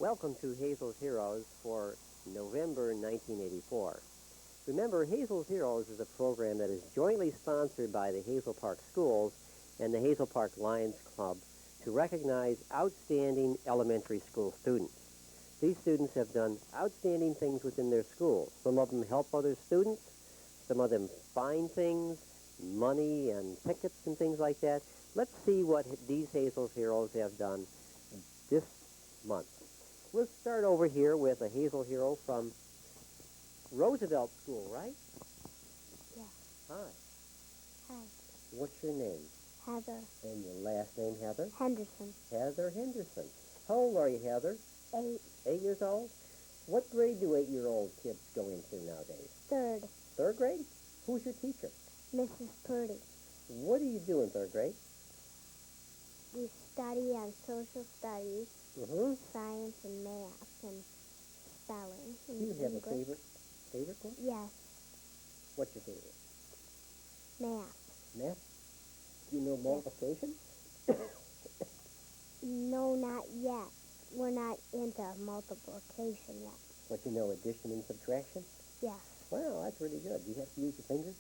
Welcome to Hazel's Heroes for November 1984. Remember, Hazel's Heroes is a program that is jointly sponsored by the Hazel Park Schools and the Hazel Park Lions Club to recognize outstanding elementary school students. These students have done outstanding things within their schools. Some of them help other students. Some of them find things, money and tickets and things like that. Let's see what these Hazel's Heroes have done this month. We'll start over here with a Hazel Hero from Roosevelt School, right? Yeah. Hi. Hi. What's your name? Heather. And your last name, Heather? Henderson. Heather Henderson. How old are you, Heather? 8. 8 years old? What grade do 8-year-old kids go into nowadays? 3rd. 3rd grade? Who's your teacher? Mrs. Purdy. What do you do in 3rd grade? We study on social studies, Mm-hmm. science and math and spelling. Do And you have a English. favorite one? Yes. What's your favorite? Math. Math? Do you know multiplication? No, not yet. We're not into multiplication yet. But you know addition and subtraction? Yes. Wow, that's really good. Do you have to use your fingers?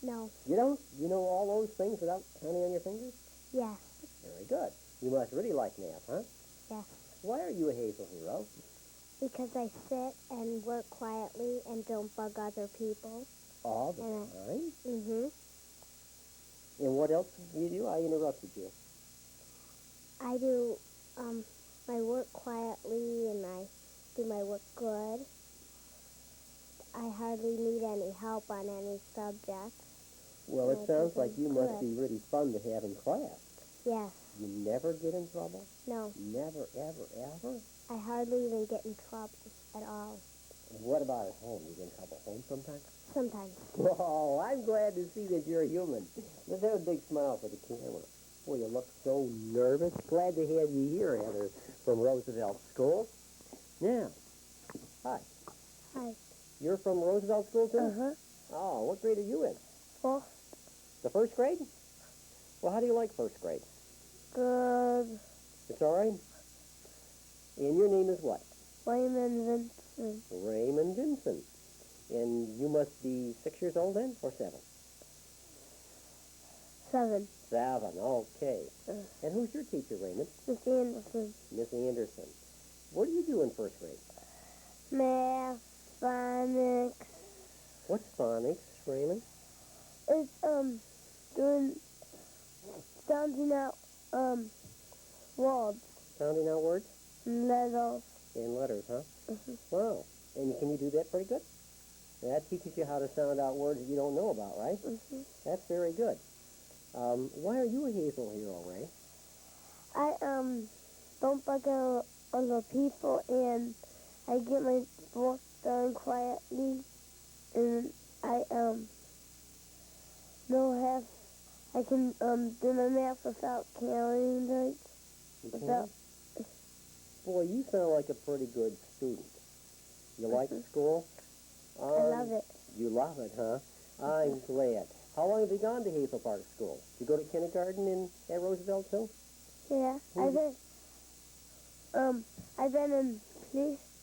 No. You don't? You know all those things without counting on your fingers? Yes. Very good. You must really like math, huh? Yes. Why are you a Hazel Hero? Because I sit and work quietly and don't bug other people. All the time? Mm-hmm. And what else do you do? I interrupted you. I do my work quietly and I do my work good. I hardly need any help on any subject. Well, it I sounds think like I'm you must good. be really fun to have in class. Yes. You never get in trouble? No. Never, ever, ever? I hardly even get in trouble at all. What about at home? You get in trouble at home sometimes? Sometimes. Oh, I'm glad to see that you're a human. Let's have a big smile for the camera. Boy, you look so nervous. Glad to have you here, Heather, from Roosevelt School. Now, hi. Hi. You're from Roosevelt School, too? Uh-huh. Oh, what grade are you in? 4th. The 1st grade? Well, how do you like 1st grade? Good. It's all right? And your name is what? Raymond Vincent. Raymond Vincent. And you must be 6 years old then, or 7? 7. 7, okay. And who's your teacher, Raymond? Miss Anderson. Miss Anderson. What do you do in 1st grade? Math, phonics. What's phonics, Raymond? It's, doing, sounding out, words Sounding out words and letters. and letters, huh? Mm-hmm. Wow. And can you do that pretty good? That teaches you how to sound out words that you don't know about, right? Mm-hmm. That's very good. Why are you a Hazel Hero, Ray? I, don't bug other people, and I get my work done quietly, and I I can, do my math without counting, like, without, Boy, you sound like a pretty good student. You like school? I love it. You love it, huh? I'm glad. How long have you gone to Hazel Park School? Did you go to kindergarten at Roosevelt, too? Yeah, I've been in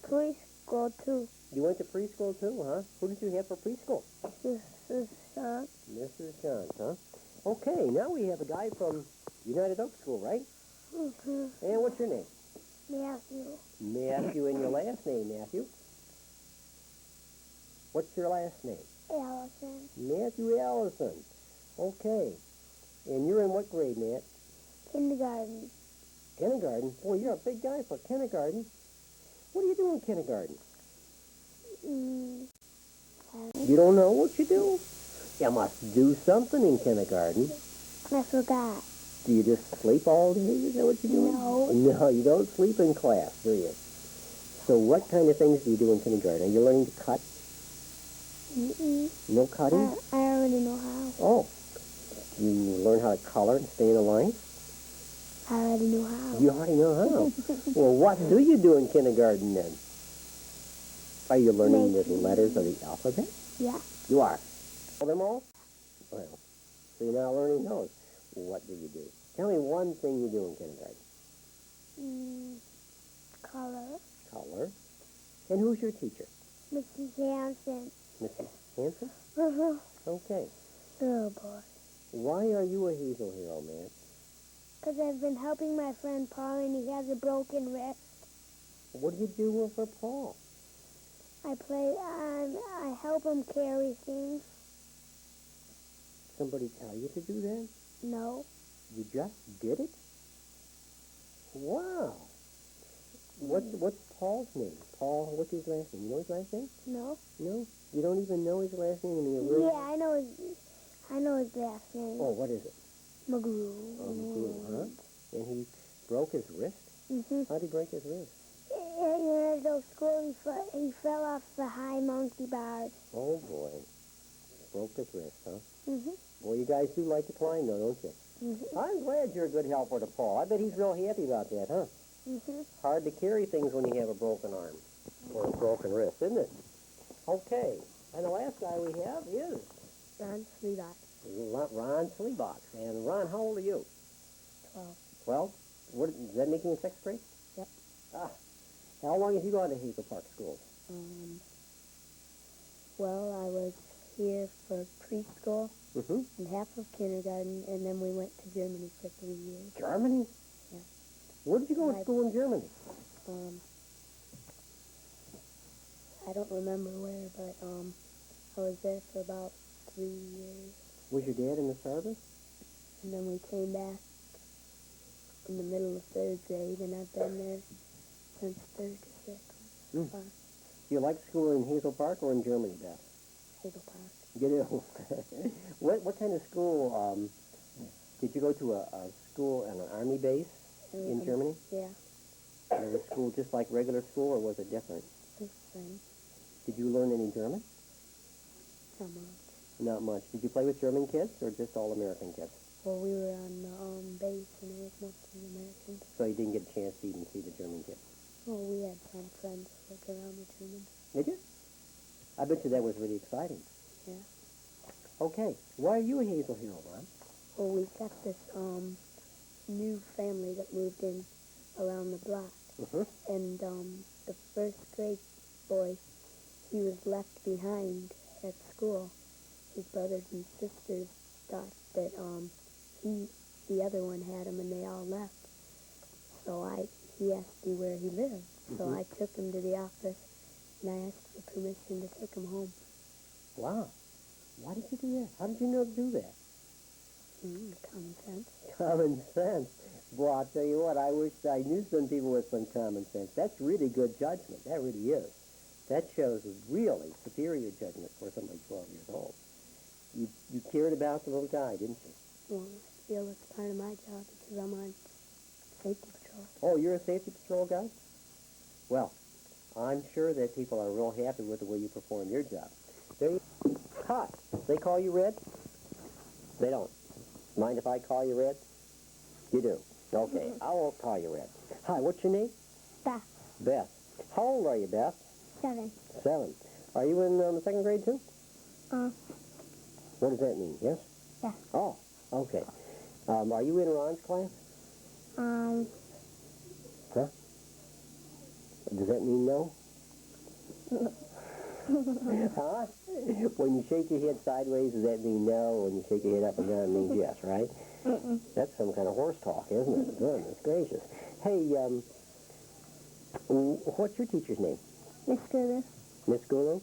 preschool, too. You went to preschool, too, huh? Who did you have for preschool? Mrs. Sean. Mrs. Johns, huh? Okay, now we have a guy from United Oak School, right? Mm-hmm. And what's your name? Matthew. Matthew, and your last name, Matthew? What's your last name? Allison. Matthew Allison. Okay. And you're in what grade, Matt? Kindergarten. Kindergarten? Boy, you're a big guy for kindergarten. What do you do in kindergarten? You don't know what you do? You must do something in kindergarten. I forgot. Do you just sleep all day? Is that what you do? No. No, you don't sleep in class, do you? So what kind of things do you do in kindergarten? Are you learning to cut? Mm-mm. No cutting? I already know how. Oh. You learn how to color and stay in a line? I already know how. You already know how. Well, what do you do in kindergarten then? Are you learning the letters of the alphabet? Yeah. You are. Know them all? Well, so you're now learning those. What do you do? Tell me one thing you do in kindergarten. Color. color. And who's your teacher? Mrs. Hanson. Mrs. Hanson? Uh-huh. Okay. Oh, boy. Why are you a Hazel hero, man? Because I've been helping my friend Paul, and he has a broken wrist. What do you do for Paul? I help him carry things. Somebody tell you to do that? No. You just did it? Wow. What's Paul's name? Paul, what's his last name? You know his last name? No. No? You don't even know his last name in the original? Yeah, I know his last name. Oh, what is it? McGrew. Oh, McGrew, huh? And he broke his wrist? Mm-hmm. How'd he break his wrist? In middle school, he fell off the high monkey bars. Oh, boy. Broke his wrist, huh? Mm-hmm. Well, you guys do like to climb, though, don't you? Mm-hmm. I'm glad you're a good helper to Paul. I bet he's real happy about that, huh? Mm-hmm. Hard to carry things when you have a broken arm or a broken wrist, isn't it? Okay. And the last guy we have is Ron Sleebox. Ron Sleebox. And Ron, how old are you? 12. 12? Does that make you in 6th grade? Yep. Ah. How long have you gone to Hazel Park School? Well, I was here for preschool Mm-hmm. and half of kindergarten, and then we went to Germany for 3 years. Germany? Yeah. Where did you go to school in Germany? I don't remember where, but I was there for about 3 years. Was your dad in the service? And then we came back in the middle of 3rd grade, and I've been there since 3rd to 6th. Mm. Do you like school in Hazel Park or in Germany best? Hazel Park. You do? What kind of school, did you go to a school at an army base in Germany? Yeah. And was school just like regular school, or was it different? The same. Did you learn any German? Not much. Not much. Did you play with German kids, or just all American kids? Well, we were on the base, and it was mostly Americans. So you didn't get a chance to even see the German kids? Well, we had some friends who lived around the Germans. Did you? I bet you that was really exciting. Yeah. Okay. Why are you a Hazel hero, Ron? Well, we've got this new family that moved in around the block. Mm-hmm. And the 1st grade boy, he was left behind at school. His brothers and sisters thought that the other one had him, and they all left. So he asked me where he lived. So I took him to the office, and I asked for permission to take him home. Wow. Why did you do that? How did you know to do that? Common sense. Common sense. Boy, I'll tell you what, I wish I knew some people with some common sense. That's really good judgment. That really is. That shows really superior judgment for somebody 12 years old. You cared about the little guy, didn't you? Well, I feel it's part of my job because I'm on safety patrol. Oh, you're a safety patrol guy? Well, I'm sure that people are real happy with the way you perform your job. Hi. They call you Red? They don't. Mind if I call you Red? You do. Okay, I won't call you Red. Hi, what's your name? Beth. Beth. How old are you, Beth? 7. 7. Are you in the 2nd grade, too? What does that mean, yes? Yeah. Oh, okay. Are you in Ron's class? Huh? Does that mean no? Huh? When you shake your head sideways, does that mean no? When you shake your head up and down, it means yes, right? That's some kind of horse talk, isn't it? Goodness gracious. Hey, what's your teacher's name? Miss Guru. Miss Gulu?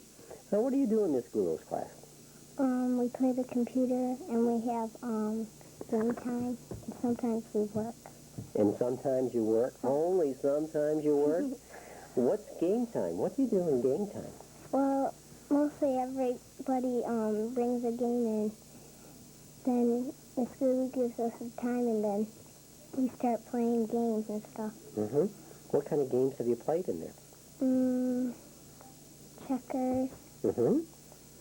Now, what do you do in Miss Gulu's class? We play the computer, and we have game time, and sometimes we work. And sometimes you work? Only sometimes you work? What's game time? What do you do in game time? Well, mostly everybody brings a game in. Then Miss Guru gives us some time, and then we start playing games and stuff. Mm-hmm. What kind of games have you played in there? Checkers. Mm-hmm.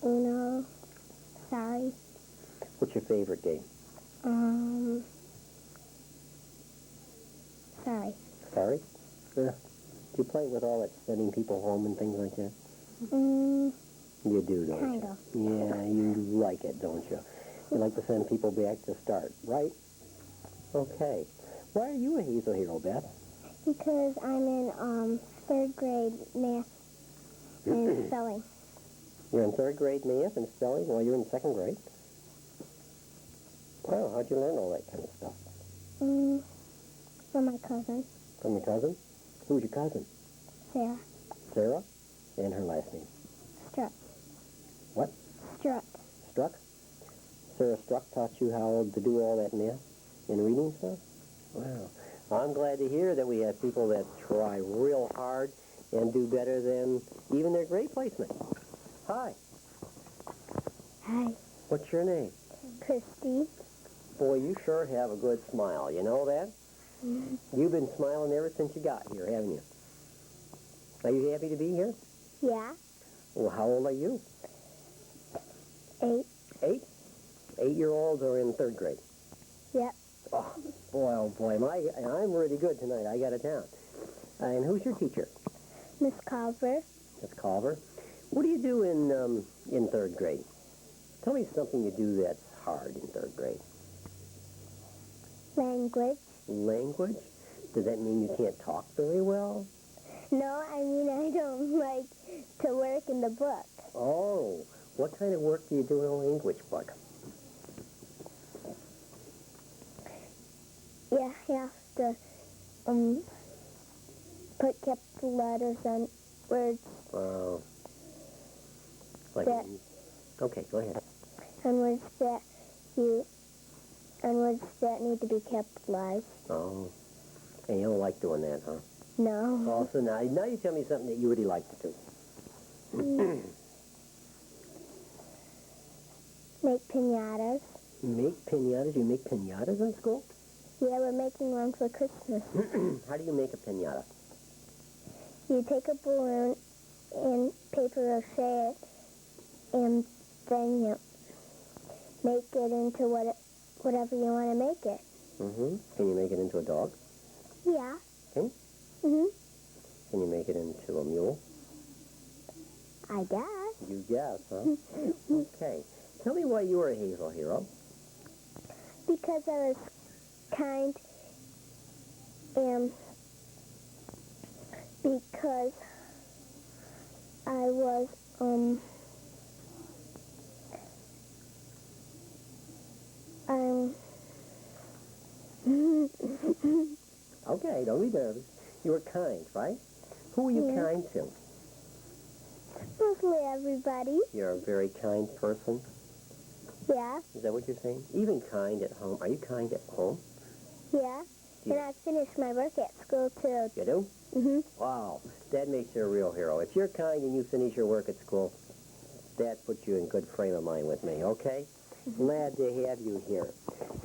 Uno. Sorry. What's your favorite game? Sorry. Sorry? Yeah. Do you play with all that sending people home and things like that? You do, don't Kind you? of. Yeah, you like it, don't you? You like to send people back to start, right? Okay. Why are you a Hazel hero, Beth? Because I'm in third grade math and spelling. You're in third grade math and spelling while you're in second grade? Wow, how'd you learn all that kind of stuff? From my cousin, From your cousin? Who's your cousin? Sarah. Sarah? And her last name? Struck. What? Struck. Struck? Sarah Struck taught you how to do all that math and reading stuff? Wow. I'm glad to hear that we have people that try real hard and do better than even their grade placement. Hi. Hi. What's your name? Christy. Boy, you sure have a good smile. You know that? You've been smiling ever since you got here, haven't you? Are you happy to be here? Yeah. Well, how old are you? 8. 8? 8-year-olds are in third grade. Yep. Oh boy, I'm really good tonight. I got it down. And who's your teacher? Miss Culver. Miss Culver. What do you do in third grade? Tell me something you do that's hard in third grade. Language. Language? Does that mean you can't talk very well? No, I mean I don't like to work in the book. Oh, what kind of work do you do in a language book? Yeah, you have to put capital letters on words Oh. Like, that okay, go ahead. on words that need to be capitalized. Oh. And you don't like doing that, huh? No. Oh, so now you tell me something that you really like to do. Make pinatas. Make pinatas? You make pinatas in school? Yeah, we're making one for Christmas. How do you make a pinata? You take a balloon and paper mache it, and then you make it into whatever you want to make it. Mm-hmm. Can you make it into a dog? Yeah. Okay. Mhm. Can you make it into a mule? I guess. You guess, huh? Okay. Tell me why you were a Hazel hero. Because I was kind and because I was Okay, don't be nervous. You were kind, right? Who were you Yeah. kind to? mostly everybody. You're a very kind person. Yeah. Is that what you're saying? Even kind at home. Are you kind at home? Yeah. Do you, And I finished my work at school too. you do? Mhm. Wow. That makes you a real hero. If you're kind and you finish your work at school, that puts you in good frame of mind with me, okay? Glad to have you here.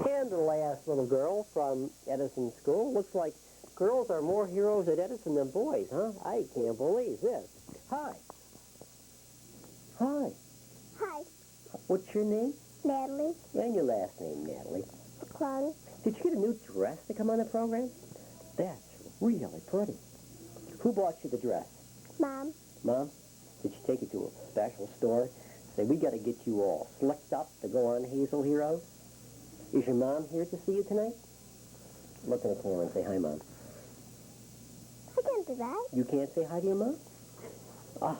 And the last little girl from Edison School. Looks like girls are more heroes at Edison than boys, huh? I can't believe this. Hi. Hi. Hi, What's your name? Natalie. And your last name, Natalie. Klung. Did you get a new dress to come on the program? That's really pretty. Who bought you the dress? Mom. Mom? Did she take you to a special store? Say, we got to get you all slicked up to go on Hazel Heroes? Is your mom here to see you tonight? Look in the camera and say, hi, Mom. I can't do that. You can't say hi to your mom? Oh,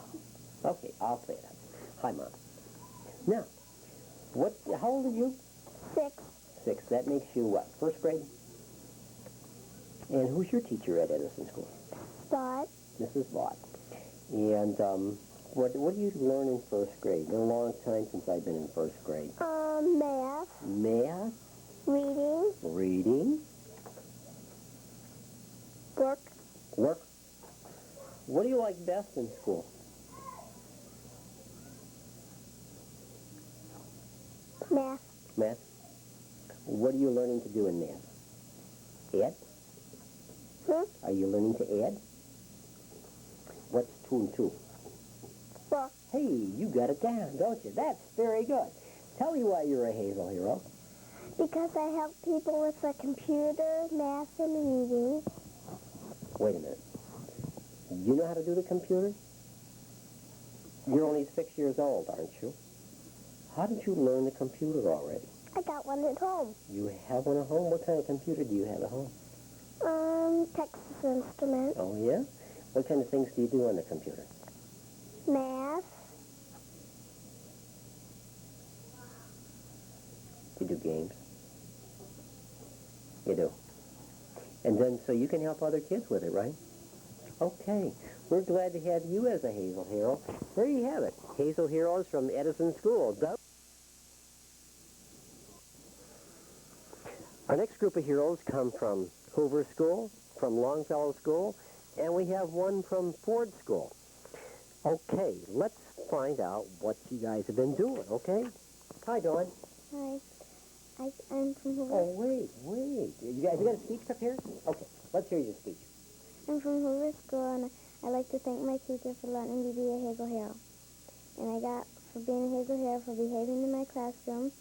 okay, I'll say that. Hi, Mom. Now, how old are you? 6. 6. That makes you what, first grade? And who's your teacher at Edison School? But Mrs. Vaught. And what do you learn in first grade? It's been a long time since I've been in first grade. math, Math, reading, reading, work, work. What do you like best in school? math, Math. What are you learning to do in math? Add? Are you learning to add? What's 2 and 2? 4. Hey, you got it down, don't you? That's very good. Tell me why you're a Hazel hero. Because I help people with the computer, math, and reading. Wait a minute. You know how to do the computer? You're only 6 years old, aren't you? How did you learn the computer already? I got one at home. You have one at home? What kind of computer do you have at home? Texas Instruments. Oh, yeah? What kind of things do you do on the computer? Math. You do games? You do. And then, so you can help other kids with it, right? Okay. We're glad to have you as a Hazel Hero. There you have it. Hazel Heroes from Edison School. Our next group of heroes come from Hoover School, from Longfellow School, and we have one from Ford School. Okay, let's find out what you guys have been doing, okay? Hi, Dawn. Hi. I'm from Hoover. Oh, wait. You got a speech prepared? Okay, let's hear your speech. I'm from Hoover School, and I like to thank my teacher for letting me be a Hazel Hero. And I got for being a Hazel Hero, for behaving in my classroom,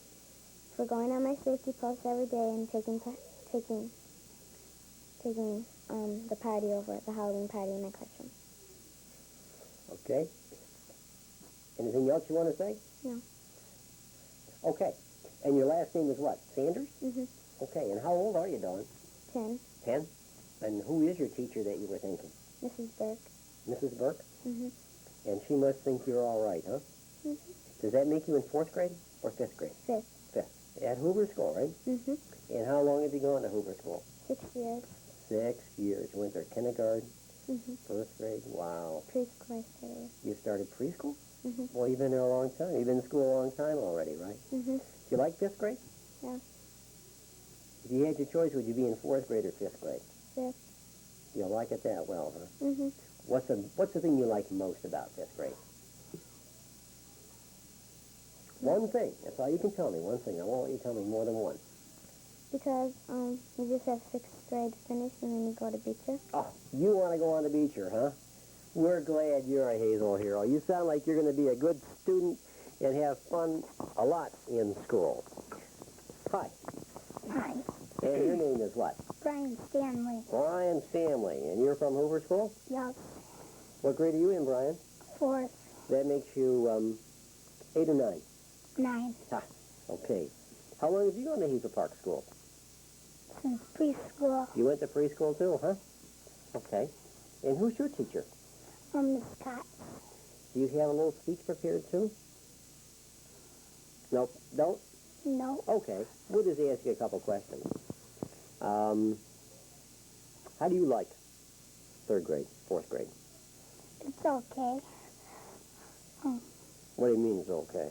for going on my safety post every day, and taking the party over at the Halloween party in my classroom. Okay. Anything else you want to say? No. Okay. And your last name is what? Sanders? Mm-hmm. Okay. And how old are you, Dawn? 10. 10? And who is your teacher that you were thinking? Mrs. Burke. Mrs. Burke? Mm-hmm. And she must think you're all right, huh? Mm-hmm. Does that make you in 4th grade or 5th grade? 5th. 5th. At Hoover School, right? Mm-hmm. And how long have you gone to Hoover School? 6 years. 6 years. You went there kindergarten, Mm-hmm. 1st grade. Wow. Preschool, I started. You started preschool? Mm-hmm. Well, you've been there a long time. You've been in school a long time already, right? Mm-hmm. Do you like 5th grade? Yeah. If you had your choice, would you be in 4th grade or 5th grade? 5th. You like it that well, huh? Mm-hmm. What's the thing you like most about 5th grade? One thing. That's all you can tell me. One thing. I won't let you tell me more than one. Because you just have 6th grade finished and then you go to Beecher. Oh, you want to go on the Beecher, huh? We're glad you're a Hazel Hero. You sound like you're going to be a good student and have fun a lot in school. Hi. Hi. And your name is what? Brian Stanley. Brian Stanley. And you're from Hoover School? Yes. What grade are you in, Brian? 4th. That makes you 8 or 9. 9. Ha. Okay. How long have you gone to Hazel Park School? Since preschool. You went to preschool too, huh? Okay. And who's your teacher? Miss Scott. Do you have a little speech prepared too? Nope. Don't? No. Okay. We'll just ask you a couple questions. How do you like 3rd grade, 4th grade? It's okay. What do you mean it's okay?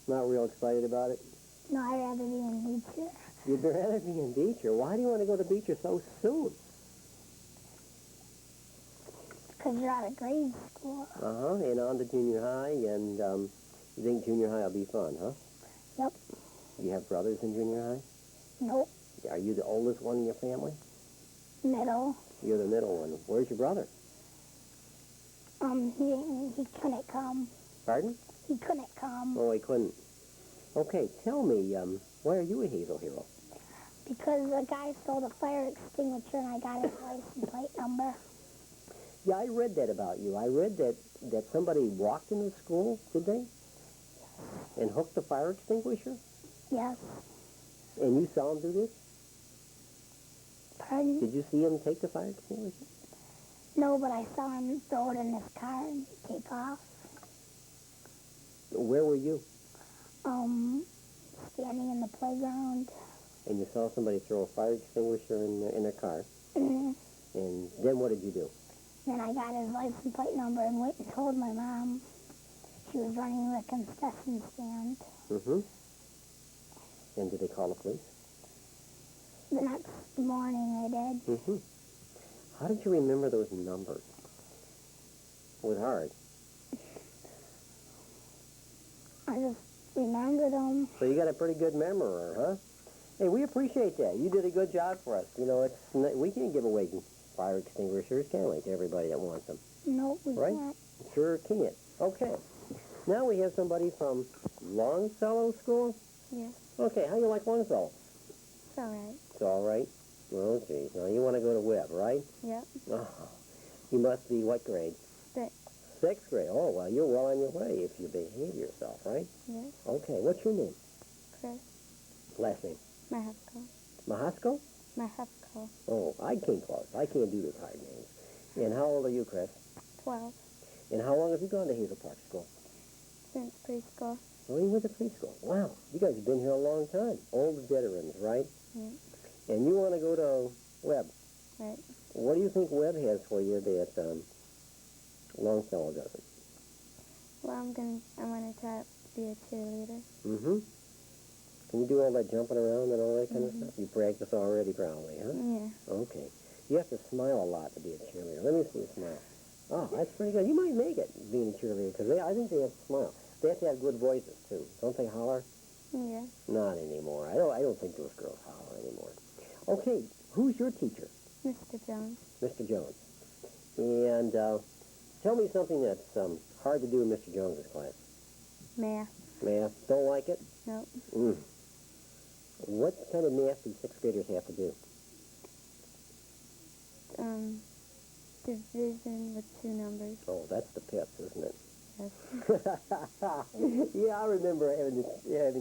Not real excited about it? No, I'd rather be in Beecher. You'd rather be in Beecher. Why do you want to go to Beecher so soon? Because you're out of grade school. Uh-huh. And on to junior high, and you think junior high will be fun, huh? Yep. Do you have brothers in junior high? Nope. Are you the oldest one in your family? Middle. You're the middle one. Where's your brother? He couldn't come. Pardon? He couldn't come. Oh, he couldn't. Okay, tell me, why are you a Hazel Hero? Because the guy stole the fire extinguisher and I got his license plate number. Yeah, I read that about you. I read that somebody walked into school, did they? And hooked the fire extinguisher? Yes. And you saw him do this? Pardon? Did you see him take the fire extinguisher? No, but I saw him throw it in his car and take off. Where were you? Standing in the playground. And you saw somebody throw a fire extinguisher in their car. Mm-hmm. And then what did you do? Then I got his license plate number and went and told my mom. She was running the concession stand. Mm-hmm. And did they call the police? The next morning they did. Mm-hmm. How did you remember those numbers? It was hard. I just remembered them. So you got a pretty good memory, huh? Hey, we appreciate that. You did a good job for us. You know, we can't give away fire extinguishers, can we, to everybody that wants them? No, we Right? can't. Sure can't. Okay. Now we have somebody from Longfellow School. Yes. Okay, how you like Longfellow? It's all right. It's all right. Oh, geez. Now you want to go to Webb, right? Yep. Oh, you must be what grade? 6. 6th grade. Oh, well, you're well on your way if you behave yourself, right? Yes. Okay, what's your name? Chris. Last name? Mahasko. Mahasko? Mexico. Oh, I came close. I can't do those hard names. And how old are you, Chris? 12. And how long have you gone to Hazel Park School? Since preschool. Oh, you went to preschool. Wow. You guys have been here a long time. Old veterans, right? Yeah. And you want to go to Webb. Right. What do you think Webb has for you that Longfellow doesn't? Well, I want to try to be a cheerleader. Mm-hmm. Can you do all that jumping around and all that kind of stuff? You practice already, probably, huh? Yeah. Okay. You have to smile a lot to be a cheerleader. Let me see you smile. Oh, that's pretty good. You might make it being a cheerleader because I think they have to smile. They have to have good voices too. Don't they holler? Yeah. Not anymore. I don't think those girls holler anymore. Okay, who's your teacher? Mr. Jones. Mr. Jones. And tell me something that's hard to do in Mr. Jones's class. Math. Math. Don't like it? Nope. Mm. What kind of math do sixth graders have to do? Division with 2 numbers. Oh, that's the pips, isn't it? Yes. Yeah, I remember having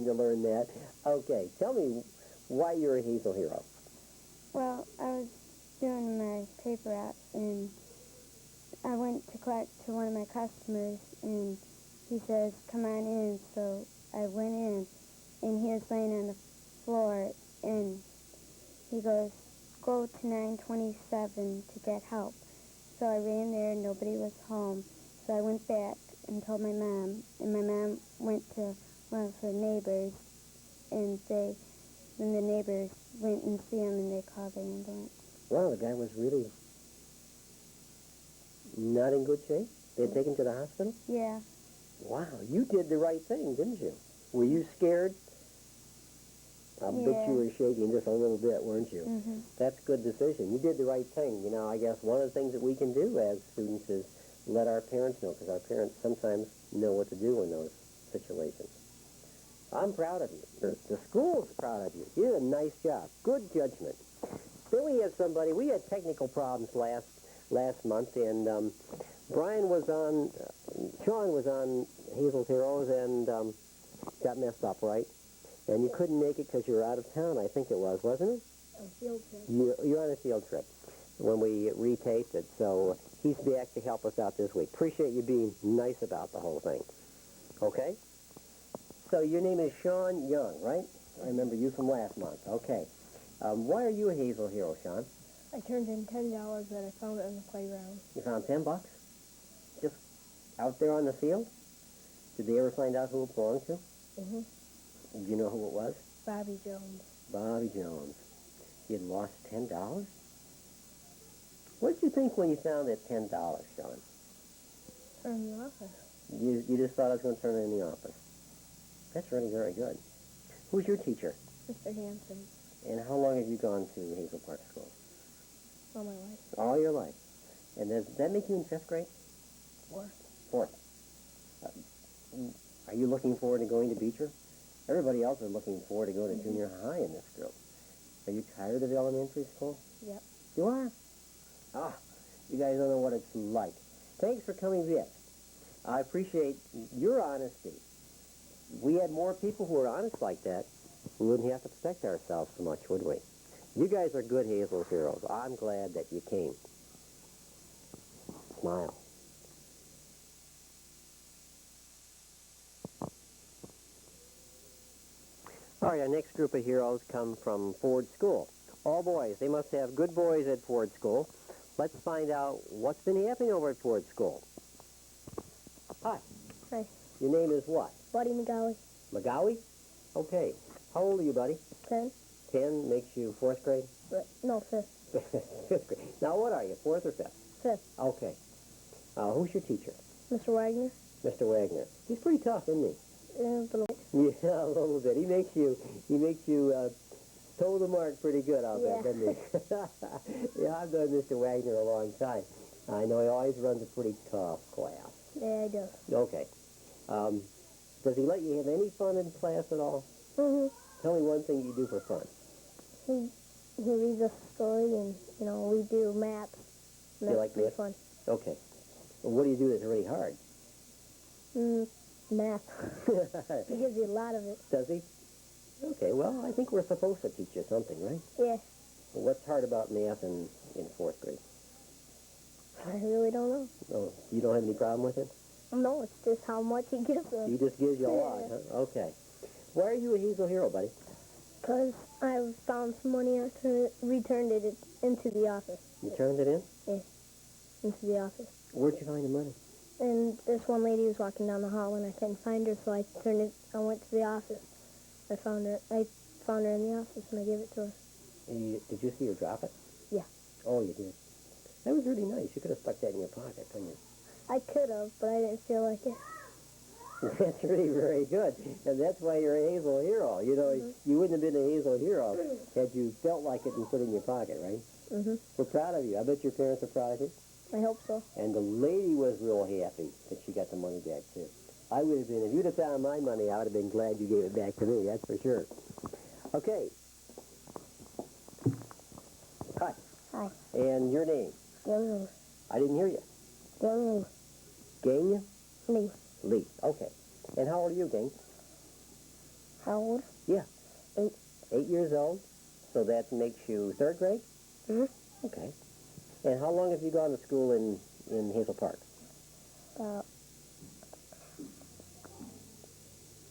to learn that. Okay, tell me why you're a Hazel hero. Well, I was doing my paper out, and I went to collect to one of my customers, and he says, "Come on in." So I went in, and he was laying on the floor, and he goes, "Go to 927 to get help." So I ran there, and nobody was home. So I went back and told my mom, and my mom went to one of her neighbors, and then the neighbors went and see him, and they called the ambulance. Wow, the guy was really not in good shape? They had taken him to the hospital? Yeah. Wow, you did the right thing, didn't you? Were you scared? I bet you were shaking just a little bit, weren't you? Mm-hmm. That's a good decision. You did the right thing. You know, I guess one of the things that we can do as students is let our parents know, because our parents sometimes know what to do in those situations. I'm proud of you. The school's proud of you. You did a nice job. Good judgment. Then we had technical problems last month, and Sean was on Hazel's Heroes and got messed up, right? And you couldn't make it because you were out of town, I think it was, wasn't it? A field trip. You're on a field trip when we retaped it, so he's back to help us out this week. Appreciate you being nice about the whole thing. Okay? So your name is Sean Young, right? I remember you from last month. Okay. Why are you a Hazel hero, Sean? I turned in $10 that I found on the playground. You found $10? Just out there on the field? Did they ever find out who it belonged to? Mm-hmm. Do you know who it was? Bobby Jones. Bobby Jones. He had lost $10? What did you think when you found that $10, Sean? From the office. You just thought I was going to turn it in the office. That's really very good. Who's your teacher? Mr. Hanson. And how long have you gone to Hazel Park School? All my life. All your life. And does that make you in 5th grade? 4th. Are you looking forward to going to Beecher? Everybody else is looking forward to going to junior high in this group. Are you tired of elementary school? Yep. You are? Ah, you guys don't know what it's like. Thanks for coming back. I appreciate your honesty. If we had more people who were honest like that, we wouldn't have to protect ourselves so much, would we? You guys are good Hazel heroes. I'm glad that you came. Smile. All right, our next group of heroes come from Ford School. All boys. They must have good boys at Ford School. Let's find out what's been happening over at Ford School. Hi. Hi. Your name is what? Buddy McGowie. McGowie? Okay. How old are you, buddy? 10. 10 makes you 4th grade? No, 5th. 5th grade. Now, what are you, 4th or 5th? 5th. Okay. Who's your teacher? Mr. Wagner. Mr. Wagner. He's pretty tough, isn't he? Yeah, a little bit. He makes you toe the mark pretty good, I'll bet, doesn't he? Yeah, I've known Mr. Wagner a long time. I know he always runs a pretty tough class. Yeah, I do. Okay. Does he let you have any fun in class at all? Mm-hmm. Tell me one thing you do for fun. He reads us a story, and, we do math. You like pretty math? fun. Okay. Well, what do you do that's really hard? Math. He gives you a lot of it. Does he? Okay, well, I think we're supposed to teach you something, right? Yeah. What's hard about math in 4th grade? I really don't know. Oh, you don't have any problem with it? No, it's just how much he gives us. He just gives you a lot, huh? Okay. Why are you a Hazel hero, buddy? Because I found some money and returned it into the office. You turned it in? Yeah, into the office. Where'd you find the money? And this one lady was walking down the hall and I couldn't find her, so I went to the office. I found her in the office and I gave it to her. Did you see her drop it? Yeah. Oh, you did. That was really nice. You could have stuck that in your pocket, couldn't you? I could have, but I didn't feel like it. That's really very good. And that's why you're a Hazel hero. You know, you wouldn't have been a Hazel hero had you felt like it and put it in your pocket, right? Mm-hmm. We're proud of you. I bet your parents are proud of you. I hope so. And the lady was real happy that she got the money back, too. I would have been, if you'd have found my money, I would have been glad you gave it back to me, that's for sure. Okay. Hi. Hi. And your name? Gang I didn't hear you. Gang Gang? Lee. Lee. Okay. And how old are you, Gang? How old? Yeah. 8. 8 years old. So that makes you 3rd grade? Mm-hmm. Okay. And how long have you gone to school in Hazel Park? About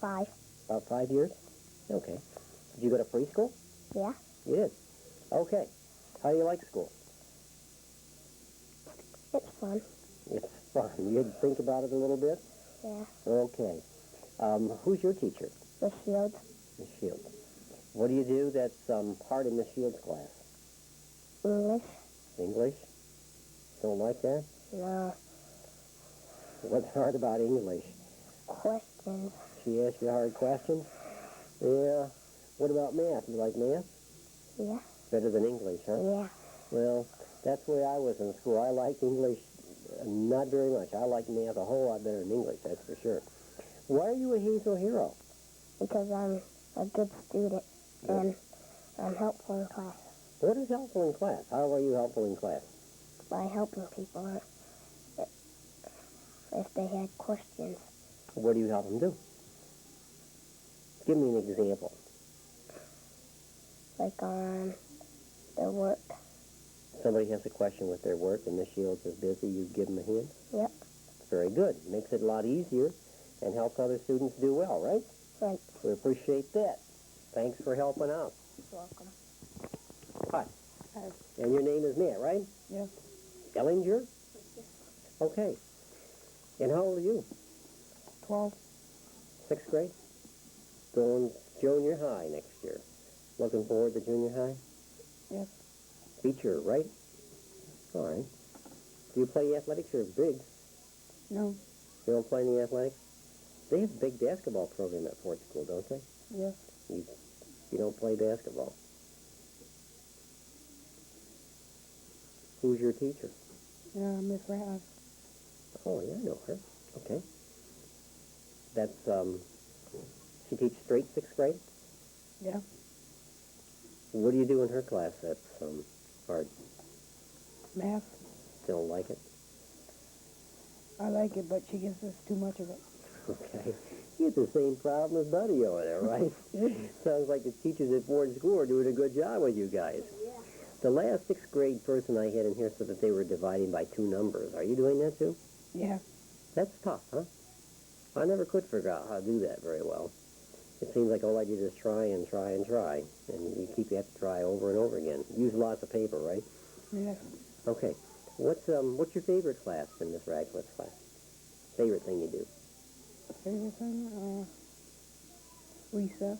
5. About 5 years? Okay. Did you go to preschool? Yeah. You did? Okay. How do you like school? It's fun. It's fun. You had to think about it a little bit? Yeah. Okay. Who's your teacher? The Shield. Miss Shields. What do you do that's hard in Miss Shields' class? English. English? Don't like that? No. What's hard about English? Questions. She asked you hard questions? Yeah. What about math? You like math? Yeah. Better than English, huh? Yeah. Well, that's the way I was in school. I liked English not very much. I liked math a whole lot better than English, that's for sure. Why are you a Hazel hero? Because I'm a good student and I'm helpful in class. What is helpful in class? How are you helpful in class? By helping people if they had questions. What do you help them do? Give me an example. Like on their work. Somebody has a question with their work and Miss Shields is busy, you give them a hint? Yep. Very good. Makes it a lot easier and helps other students do well, right? Right. We appreciate that. Thanks for helping out. You're welcome. Hi. Hi. And your name is Matt, right? Yeah. Ellinger? Okay. And how old are you? 12. 6th grade? Going junior high next year. Looking forward to junior high? Yes. Feature, right? All right. Do you play athletics or big? No. You don't play any athletics? They have a big basketball program at Ford School, don't they? Yes. You don't play basketball. Who's your teacher? Miss Rath. Oh, yeah, I know her. Okay. That's, she teaches straight 6th grade? Yeah. What do you do in her class that's hard? Math. Don't like it? I like it, but she gives us too much of it. Okay. You have the same problem as Buddy over there, right? Sounds like the teachers at Ford School are doing a good job with you guys. Yeah. The last 6th grade person I had in here said that they were dividing by 2 numbers. Are you doing that too? Yeah. That's tough, huh? I never could figure out how to do that very well. It seems like all I did is try and try and try, and you have to try over and over again. Use lots of paper, right? Yeah. Okay. What's your favorite class in Miss Radcliffe's class? Favorite thing you do? Favorite thing? Recess.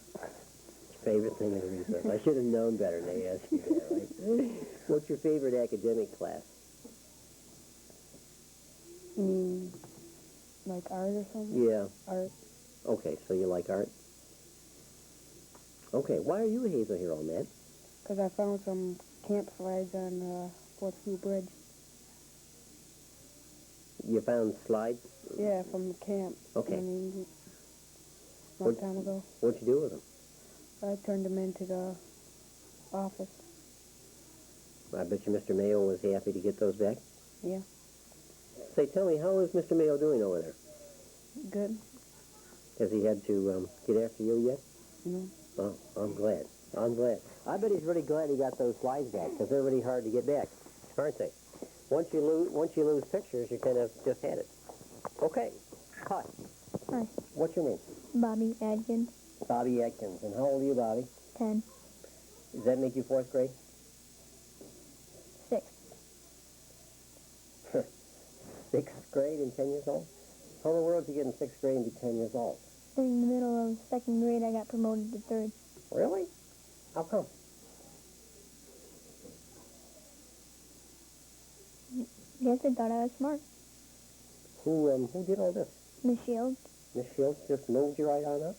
Favorite thing is recess. I should have known better than they asked you that, right? What's your favorite academic class? Like art or something? Yeah. Art. Okay, so you like art? Okay, why are you a Hazel hero, Matt? Because I found some camp slides on Fourth School Bridge. You found slides? Yeah, from the camp. Okay. A long time ago. What'd you do with them? I turned them into the office. I bet you Mr. Mayo was happy to get those back. Yeah. Say, tell me, how is Mr. Mayo doing over there? Good. Has he had to get after you yet? No. Oh, I'm glad. I'm glad. I bet he's really glad he got those slides back, because they're really hard to get back, aren't they? Once you lose pictures, you kind of just had it. Okay. Hi. Hi. What's your name? Bobby Adkins, Bobby Atkins. And how old are you, Bobby? 10, Does that make you fourth grade? 6. Sixth grade and 10 years old? How in the world did you get in sixth grade and be 10 years old? In the middle of 2nd grade, I got promoted to 3rd. Really? How come? Guess they thought I was smart. Who did all this? Miss Shields, Miss Shields just moved you right on up?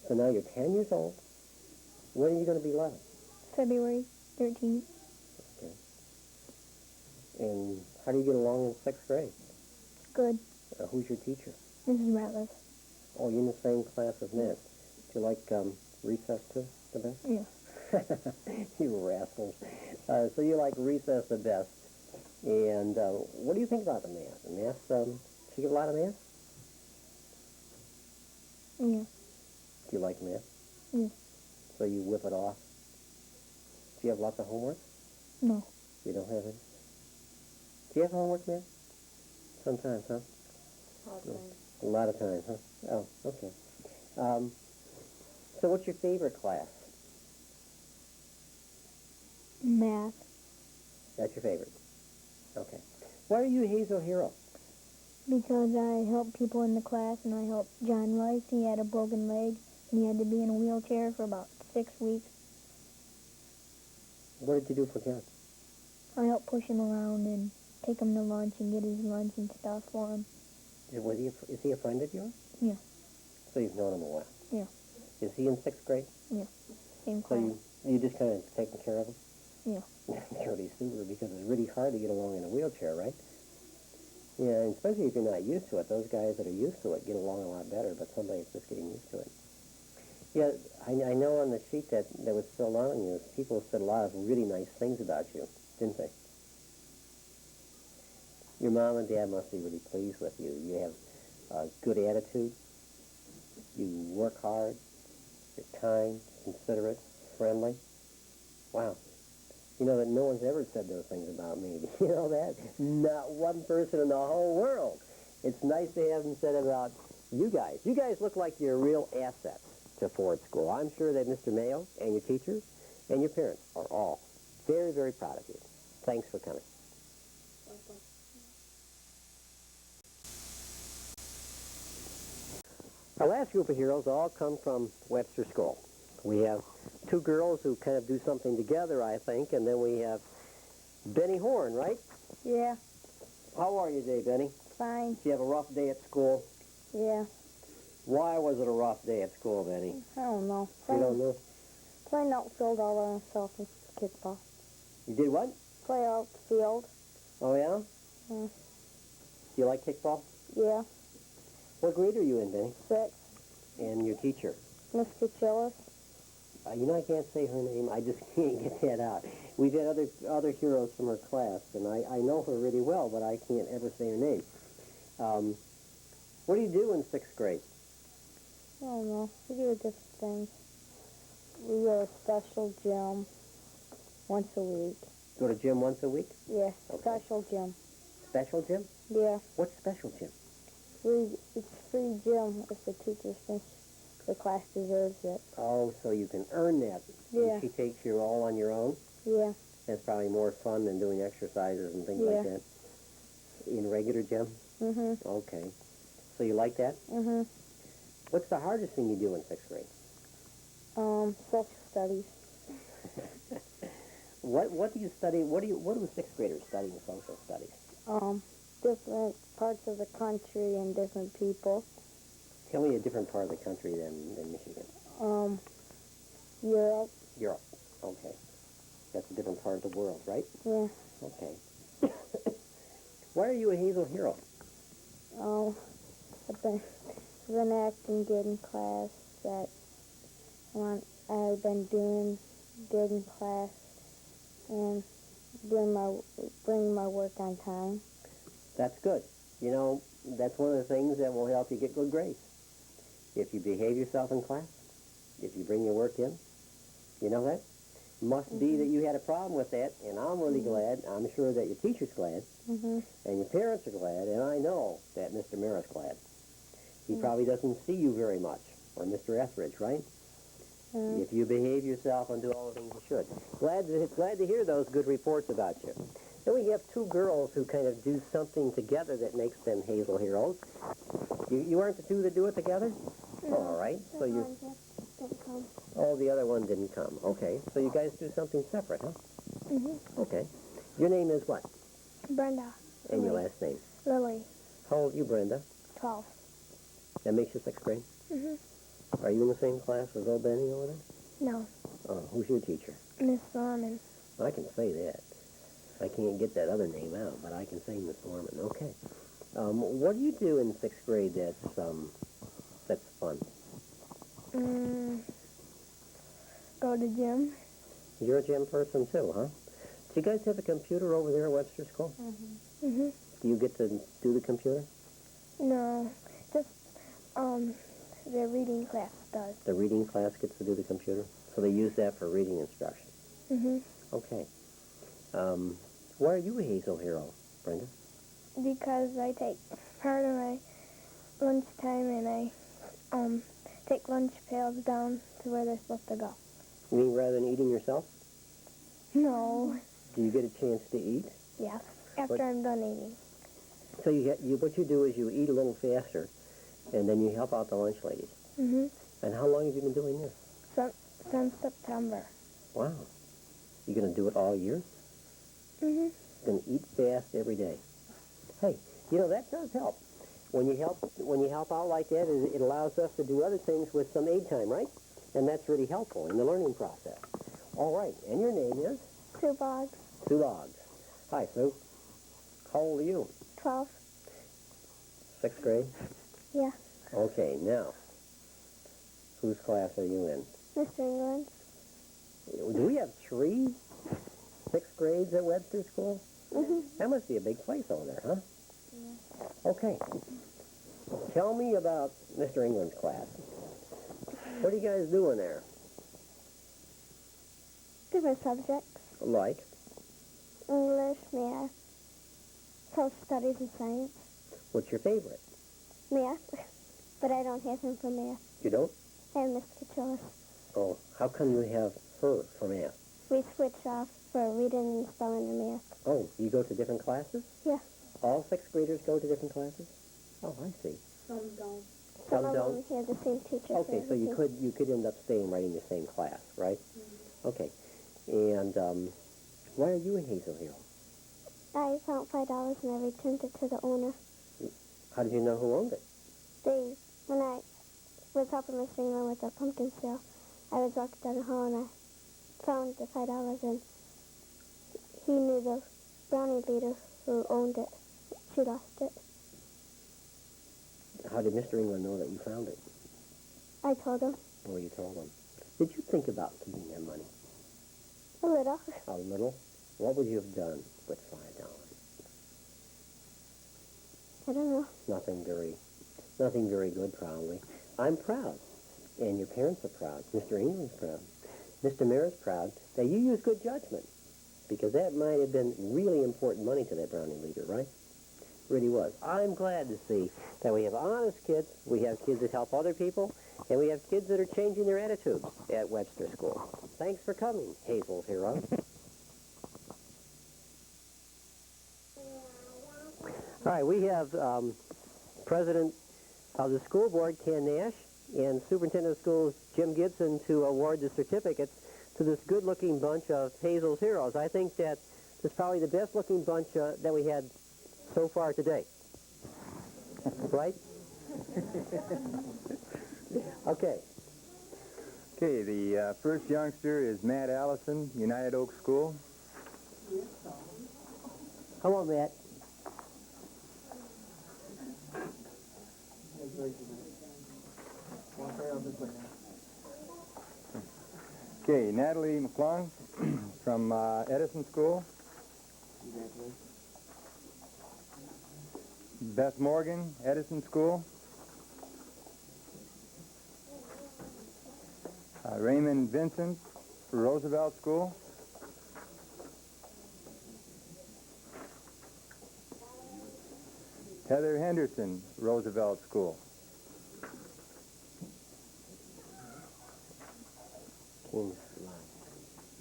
So now you're 10 years old. When are you going to be 11? February 13th. Okay. And how do you get along in sixth grade? Good. Who's your teacher? Mrs. Ratliff. Oh, you're in the same class as Matt. Do you like recess too, the best? Yeah. You rascals. So you like recess the best. And what do you think about the math? The math, she get a lot of math? Yeah. Do you like math? Yeah. So you whip it off? Do you have lots of homework? No. You don't have any? Do you have homework, Matt? Sometimes, huh? A lot of times, huh? Oh, okay. So what's your favorite class? Math. That's your favorite? Okay. Why are you a Hazel hero? Because I helped people in the class, and I helped John Rice. He had a broken leg, and he had to be in a wheelchair for about 6 weeks. What did you do for John? I helped push him around and take him to lunch and get his lunch and stuff for him. Is he a friend of yours? Yeah. So you've known him a while? Yeah. Is he in sixth grade? Same So class. you just kind of taking care of him? Yeah. That's really super, because it's really hard to get along in a wheelchair, right? Yeah, and especially if you're not used to it. Those guys that are used to it get along a lot better, but somebody's just getting used to it. Yeah, I know on the sheet that was filled out on you, people said a lot of really nice things about you, didn't they? Your mom and dad must be really pleased with you. You have a good attitude. You work hard. You're kind, considerate, friendly. Wow. You know that no one's ever said those things about me. You know that? Not one person in the whole world. It's nice to have them said about you guys. You guys look like you're real assets to Ford School. I'm sure that Mr. Mayo and your teachers and your parents are all very, very proud of you. Thanks for coming. Our last group of heroes all come from Webster School. We have two girls who kind of do something together, I think, and then we have Benny Horn, right? Yeah. How are you today, Benny? Fine. Did you have a rough day at school? Yeah. Why was it a rough day at school, Benny? I don't know. You don't know? Playing outfield all by myself in kickball. You did what? Play outfield. Oh, yeah? Yeah. Do you like kickball? Yeah. What grade are you in, Benny? 6. And your teacher? Miss Kachillis. You know, I can't say her name. I just can't get that out. We've had other heroes from her class, and I know her really well, but I can't ever say her name. What do you do in sixth grade? I don't know. We do different things. We go to special gym once a week. Go to gym once a week? Yeah, Okay. special gym. Special gym? Yeah. What's special gym? It's free gym if the teacher thinks the class deserves it. Oh, so you can earn that. Yeah. And she takes you all on your own? Yeah. That's probably more fun than doing exercises and things Yeah. like that. In regular gym? Mm-hmm. Okay. So you like that? Mm-hmm. What's the hardest thing you do in sixth grade? Social studies. What do you study? What do sixth graders study in social studies? Different parts of the country and different people. Tell me a different part of the country than Michigan. Europe. Europe. Okay. That's a different part of the world, right? Yeah. Okay. Why are you a Hazel hero? I've been acting good in class. I've been doing good in class and bring my work on time. That's good. You know, that's one of the things that will help you get good grades. If you behave yourself in class, if you bring your work in. You know that? Must be that you had a problem with that, and I'm really glad. I'm sure that your teacher's glad, and your parents are glad, and I know that Mr. Merritt's glad. He probably doesn't see you very much, or Mr. Etheridge, right? If you behave yourself and do all the things you should. Glad to hear those good reports about you. Then we have two girls who kind of do something together that makes them Hazel heroes. You aren't the two that do it together? No, All right. So you. didn't come. Oh, the other one didn't come. Okay. So you guys do something separate, huh? Okay. Your name is what? Brenda. And your last name? Lily. How old are you, Brenda? 12. That makes you 6th grade? Are you in the same class as old Benny over there? No. Oh, who's your teacher? Miss Norman. I can say that. I can't get that other name out, but I can say Miss Norman. Okay. What do you do in 6th grade that's fun? Go to gym. You're a gym person too, huh? Do you guys have a computer over there at Webster School? Do you get to do the computer? No, just the reading class does. The reading class gets to do the computer? So they use that for reading instruction? Okay. Why are you a Hazel hero, Brenda? Because I take part of my lunchtime and I take lunch pails down to where they're supposed to go. You mean rather than eating yourself? No. Do you get a chance to eat? Yes, after I'm done eating. So what you do is you eat a little faster, and then you help out the lunch ladies. And how long have you been doing this? Since September. Wow. You going to do it all year? You're going to eat fast every day. Hey, that does help. When you help out like that, it allows us to do other things with some aid time, right? And that's really helpful in the learning process. All right. And your name is? Sue Boggs. Sue Boggs. Hi, Sue. How old are you? 12. 6th grade? Yeah. Okay, now, whose class are you in? Mr. England. Do we have 3 6th grades at Webster School? That must be a big place over there, huh? Yeah. Okay. Tell me about Mr. England's class. What are you guys doing there? Different subjects. Like? English, math, social studies, and science. What's your favorite? Math. But I don't have him for math. You don't? I have Miss Kacholis. Oh, how come you have her for math? We switch off for reading and spelling and math. Oh, you go to different classes? Yeah. All 6th graders go to different classes? Oh, I see. Some don't. Some of don't? them have the same teacher. Okay, so you could end up staying right in the same class, right? Okay. And why are you a Hazel hero? I found $5 and I returned it to the owner. How did you know who owned it? When I was helping Mr. England with the pumpkin sale, I was walking down the hall and I found the $5 and he knew the brownie leader who owned it. She lost it. How did Mr. England know that you found it? I told him. Oh, you told him. Did you think about keeping that money? A little. A little? What would you have done with $5? I don't know. Nothing very good, probably. I'm proud, and your parents are proud. Mr. England's proud. Mr. Merritt's proud that you use good judgment, because that might have been really important money to that brownie leader, right? Really was. I'm glad to see that we have honest kids, we have kids that help other people, and we have kids that are changing their attitudes at Webster School. Thanks for coming, Hazel's hero. All right, we have President of the School Board, Ken Nash, and Superintendent of Schools, Jim Gibson, to award the certificates to this good-looking bunch of Hazel's heroes. I think that this is probably the best-looking bunch that we had so far today. Right? Okay. Okay, the first youngster is Matt Allison, United Oak School. Come on, Matt. Okay, Natalie McClung from Edison School. Beth Morgan, Edison School. Raymond Vincent, Roosevelt School. Heather Henderson, Roosevelt School.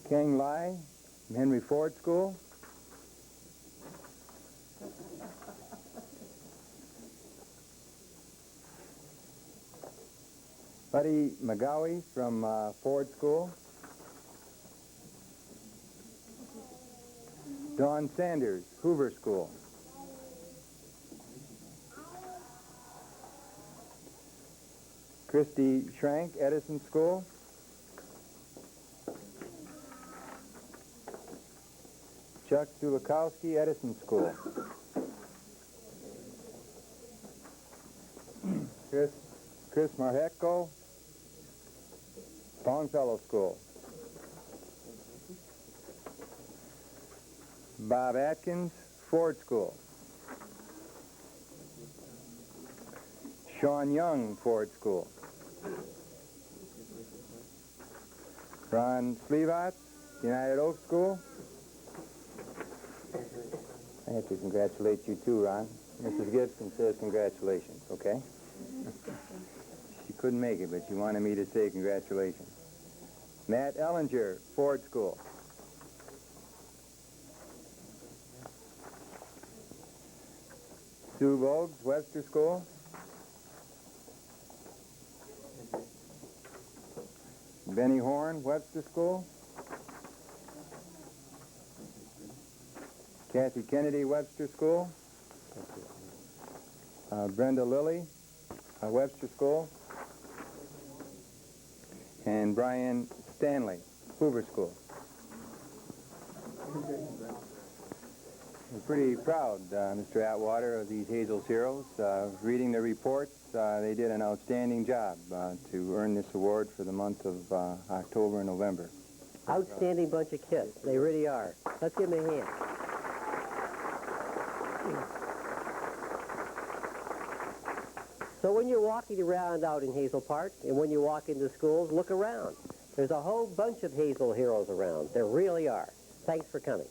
King Lai, Henry Ford School. Buddy McGowie from Ford School. Dawn Sanders, Hoover School. Christy Schrank, Edison School. Chuck Zulikowski, Edison School. Chris Marhecko, Longfellow School. Bob Atkins, Ford School. Sean Young, Ford School. Ron Slevat, United Oak School. I have to congratulate you too, Ron. Mrs. Gibson says congratulations, okay? She couldn't make it, but she wanted me to say congratulations. Matt Ellinger, Ford School. Sue Voges, Webster School. Benny Horn, Webster School. Kathy Kennedy, Webster School. Brenda Lilly, Webster School. And Brian Stanley, Hoover School. We're pretty proud, Mr. Atwater, of these Hazel's heroes. Reading the reports, they did an outstanding job to earn this award for the month of October and November. Outstanding bunch of kids. They really are. Let's give them a hand. So when you're walking around out in Hazel Park and when you walk into schools, look around. There's a whole bunch of Hazel heroes around. There really are. Thanks for coming.